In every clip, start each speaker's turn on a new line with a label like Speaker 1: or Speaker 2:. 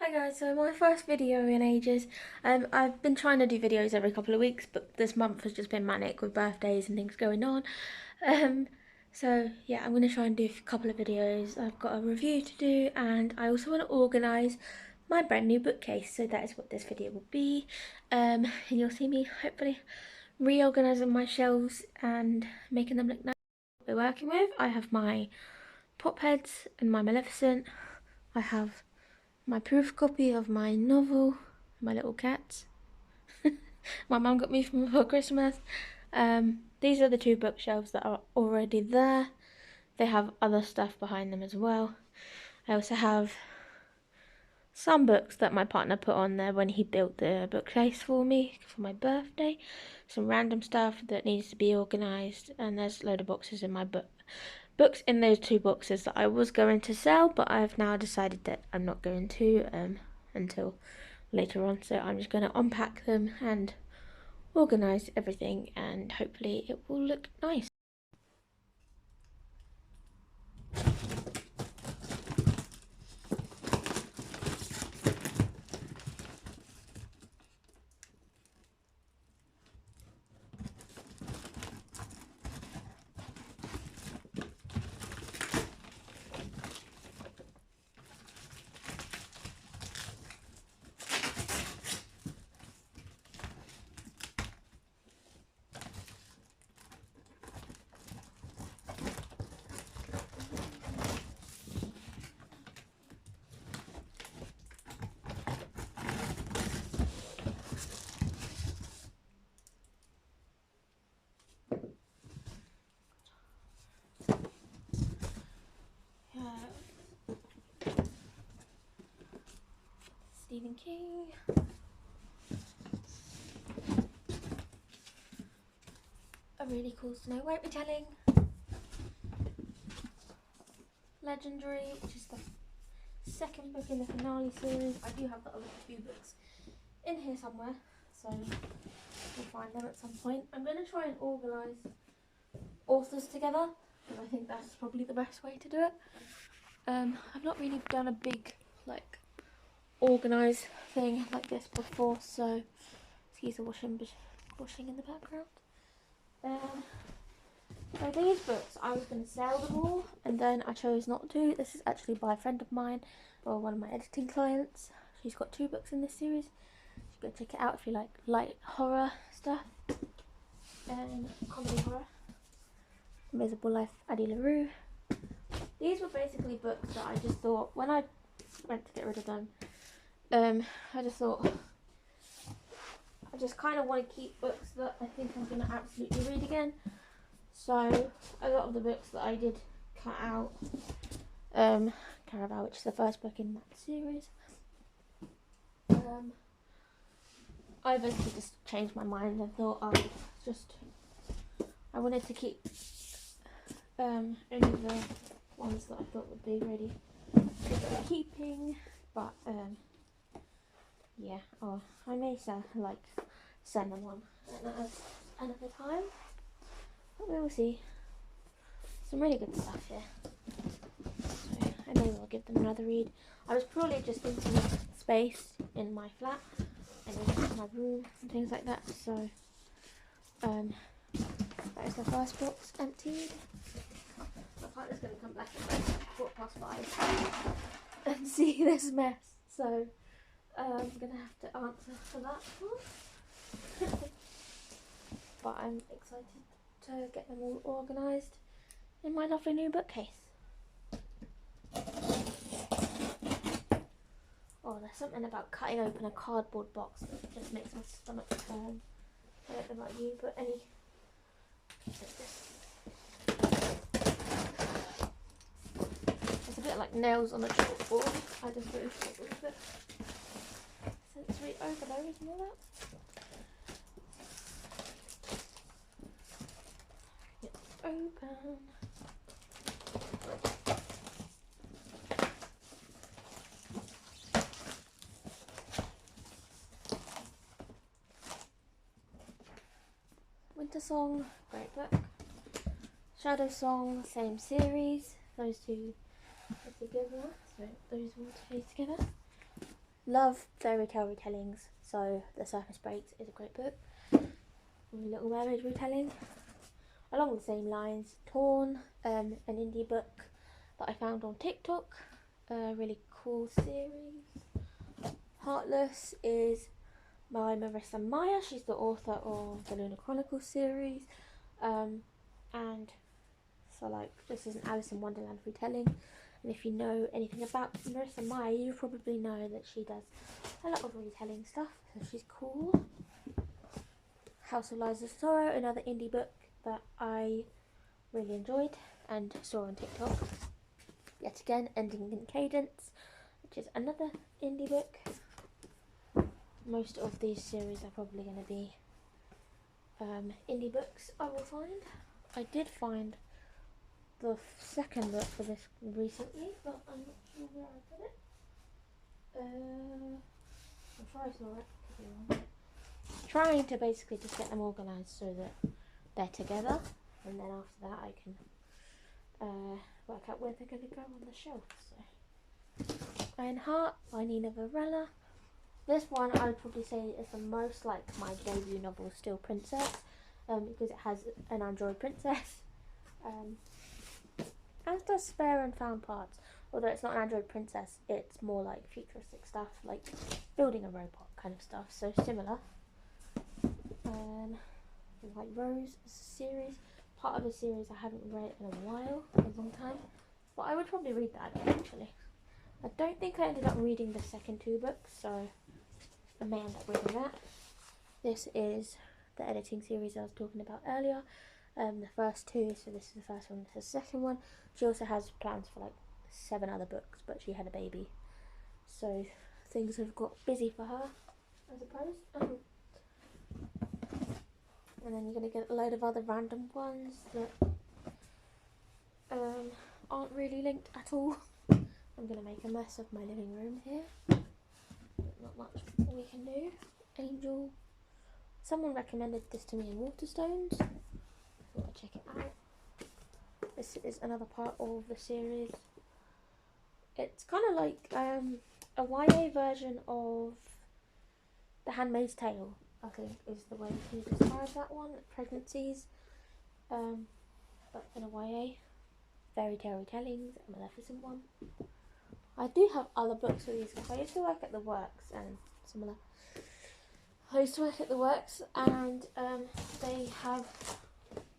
Speaker 1: Hi guys, so my first video in ages. I've been trying to do videos every couple of weeks, but this month has just been manic with birthdays and things going on. So yeah, I'm going to try and do a couple of videos. I've got a review to do, and I also want to organise my brand new bookcase, so that is what this video will be. And you'll see me hopefully reorganising my shelves and making them look nice. What we're working with, I have my pop heads and my Maleficent. I have my proof copy of my novel, My Little Cats. My mum got me for Christmas. These are the two bookshelves that are already there. They have other stuff behind them as well. I also have some books that my partner put on there when he built the bookcase for me for my birthday. Some random stuff that needs to be organised, and there's a load of boxes in my books in those two boxes that I was going to sell, but I've now decided that I'm not going to until later on. So I'm just going to unpack them and organise everything, and hopefully it will look nice. Stephen King. A really cool Snow White retelling. Legendary, which is the second book in the finale series. I do have the other two books in here somewhere, so we'll find them at some point. I'm going to try and organise authors together, and I think that's probably the best way to do it. I've not really done a big organised thing like this before, so excuse the washing in the background. So these books, I was going to sell them all, and then I chose not to. This is actually by a friend of mine, or one of my editing clients. She's got two books in this series. You should go check it out if you like light horror stuff and comedy horror. Invisible Life, Addie LaRue. These were basically books that I just thought, when I went to get rid of them, I just thought, I just kind of want to keep books that I think I'm going to absolutely read again. So a lot of the books that I did cut out, Caraval, which is the first book in that series, I eventually just changed my mind and thought I wanted to keep only the ones that I thought would be really good for keeping, but yeah, I may send them on another time, but we will see. Some really good stuff here, so I may well give them another read. I was probably just thinking of space in my flat and in my room and things like that, so that is the first box emptied. My partner's going to come back at 5:15 and see this mess, so I'm going to have to answer for that one. But I'm excited to get them all organised in my lovely new bookcase. Oh, there's something about cutting open a cardboard box that just makes my stomach turn. I don't know about you, but it's a bit like nails on a chalkboard. I just really struggle with it. Sensory overload and all that. It's open. Winter Song, great book. Shadow Song, same series. Those two are together, so those will stay together. love fairy tale retellings, so The Surface Breaks is a great book. Little Mermaid retelling. Along the same lines, Torn, an indie book that I found on TikTok, a really cool series. Heartless is by Marissa Meyer. She's the author of the Lunar Chronicles series, and so like this is an Alice in Wonderland retelling. And if you know anything about Marissa Meyer, you probably know that she does a lot of retelling stuff, so she's cool. House of Lies of Sorrow, another indie book that I really enjoyed and saw on TikTok. Yet again, Ending in Cadence, which is another indie book. Most of these series are probably going to be indie books I will find. I did find the second book for this recently, but I'm not sure where I put it. I'm sure I saw it. Trying to basically just get them organised so that they're together, and then after that I can work out where they're going to go on the shelf. So, Ironheart by Nina Varela. This one I would probably say is the most like my debut novel, Still Princess, because it has an android princess, as does Spare and Found Parts. Although it's not an android princess, it's more like futuristic stuff, like building a robot kind of stuff. So similar. Like Rose is a series, part of a series I haven't read in a while, a long time, but I would probably read that eventually. I don't think I ended up reading the second two books, so I may end up reading that. This is the editing series I was talking about earlier. The first two, so this is the first one, this is the second one. She also has plans for like 7 other books, but she had a baby, so things have got busy for her, I suppose. And then you're going to get a load of other random ones that aren't really linked at all. I'm going to make a mess of my living room here. Not much we can do. Angel. Someone recommended this to me in Waterstones. I thought I'd check it out. This is another part of the series. It's kind of like a YA version of The Handmaid's Tale, I think is the way to describe that one. Pregnancies, but in a YA. Fairy tale retellings, a Maleficent one. I do have other books for these because I used to work at the Works and similar. I used to work at the Works and they have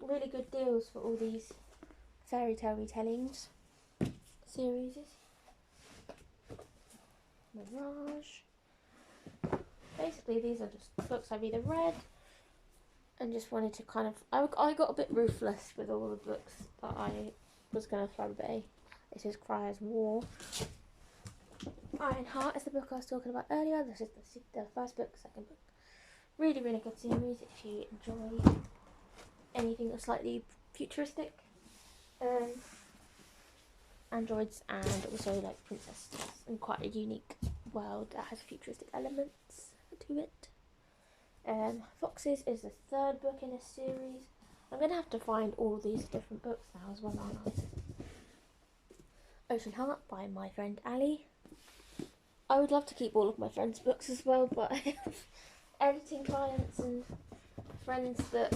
Speaker 1: really good deals for all these fairy tale retellings series. Mirage. Basically, these are just books I've either read and just wanted to kind of. I got a bit ruthless with all the books that I was going to throw away. This is Cryer's War. Ironheart is the book I was talking about earlier. This is the first book, second book. Really, really good series if you enjoy anything that's slightly futuristic. Androids and also like princesses and quite a unique world that has futuristic elements to it. Foxes is the third book in this series. I'm going to have to find all these different books now as well, aren't I? Ocean Heart by my friend Ali. I would love to keep all of my friends' books as well, but I have editing clients and friends that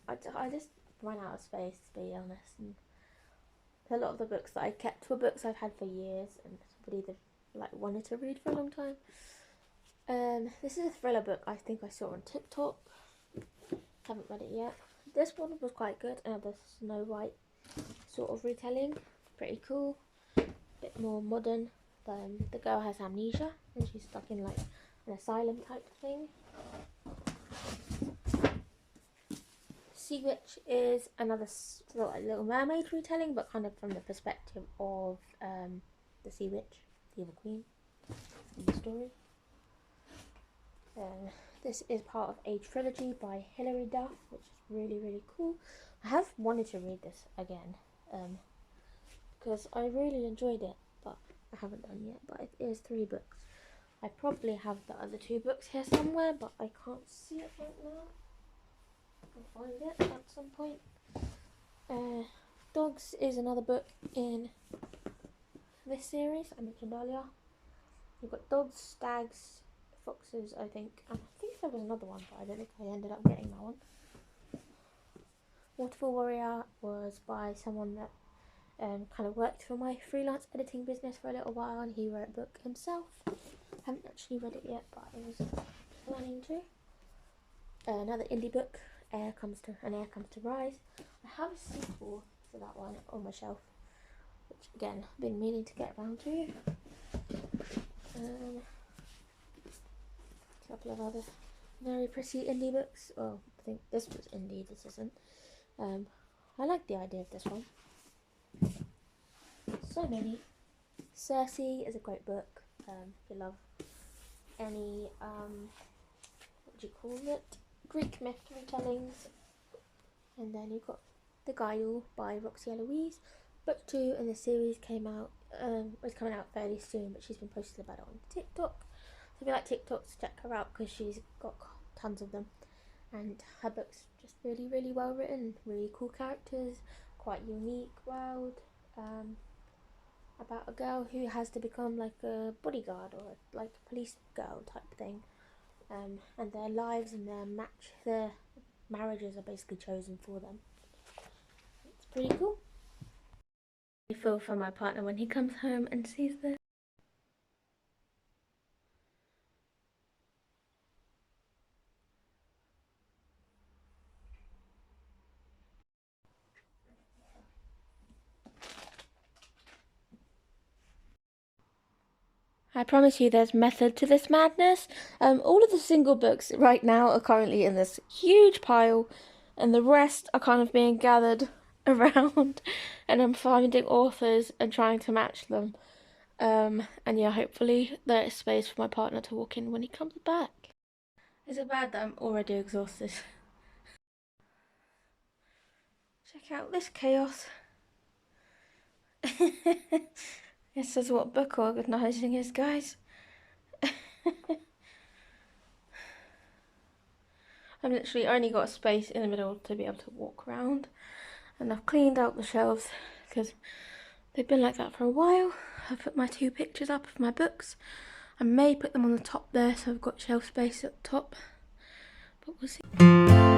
Speaker 1: I just ran out of space, to be honest. And a lot of the books that I kept were books I've had for years and somebody that like wanted to read for a long time. This is a thriller book I think I saw on TikTok. Haven't read it yet. This one was quite good. The Snow White sort of retelling. Pretty cool. Bit more modern. The girl has amnesia and she's stuck in like an asylum type thing. Sea Witch is another sort of Little Mermaid retelling, but kind of from the perspective of the Sea Witch, the evil queen in the story. This is part of a trilogy by Hilary Duff, which is really, really cool. I have wanted to read this again because I really enjoyed it, but I haven't done yet. But it is 3 books. I probably have the other 2 books here somewhere, but I can't see it right now. I'll find it at some point. Dogs is another book in this series I mentioned earlier. You've got dogs, stags, foxes, I think. I think there was another one, but I don't think I ended up getting that one. Waterfall Warrior was by someone that kind of worked for my freelance editing business for a little while, and he wrote a book himself. Haven't actually read it yet, but I was planning to. Another indie book, Air Comes to Rise. I have a sequel to that one on my shelf, which again I've been meaning to get around to. A couple of other very pretty indie books. Well, I think this was indie, this isn't. I like the idea of this one. So many. Circe is a great book. If you love any, what do you call it? Greek myth retellings. And then you've got The Guile by Roxy Eloise. Book 2 in the series came out, was coming out fairly soon, but she's been posting about it on TikTok. So if you like TikToks, check her out because she's got tons of them. And her book's just really, really well written, really cool characters, quite unique world, about a girl who has to become like a bodyguard or like a police girl type thing. And their lives and their marriages are basically chosen for them. It's pretty cool. I feel for my partner when he comes home and sees this. I promise you there's method to this madness. All of the single books right now are currently in this huge pile, and the rest are kind of being gathered around, and I'm finding authors and trying to match them. And yeah, hopefully there is space for my partner to walk in when he comes back. Is it bad that I'm already exhausted? Check out this chaos. This is what book organising is, guys. I've literally only got a space in the middle to be able to walk around, and I've cleaned out the shelves because they've been like that for a while. I've put my 2 pictures up of my books. I may put them on the top there so I've got shelf space at the top, but we'll see.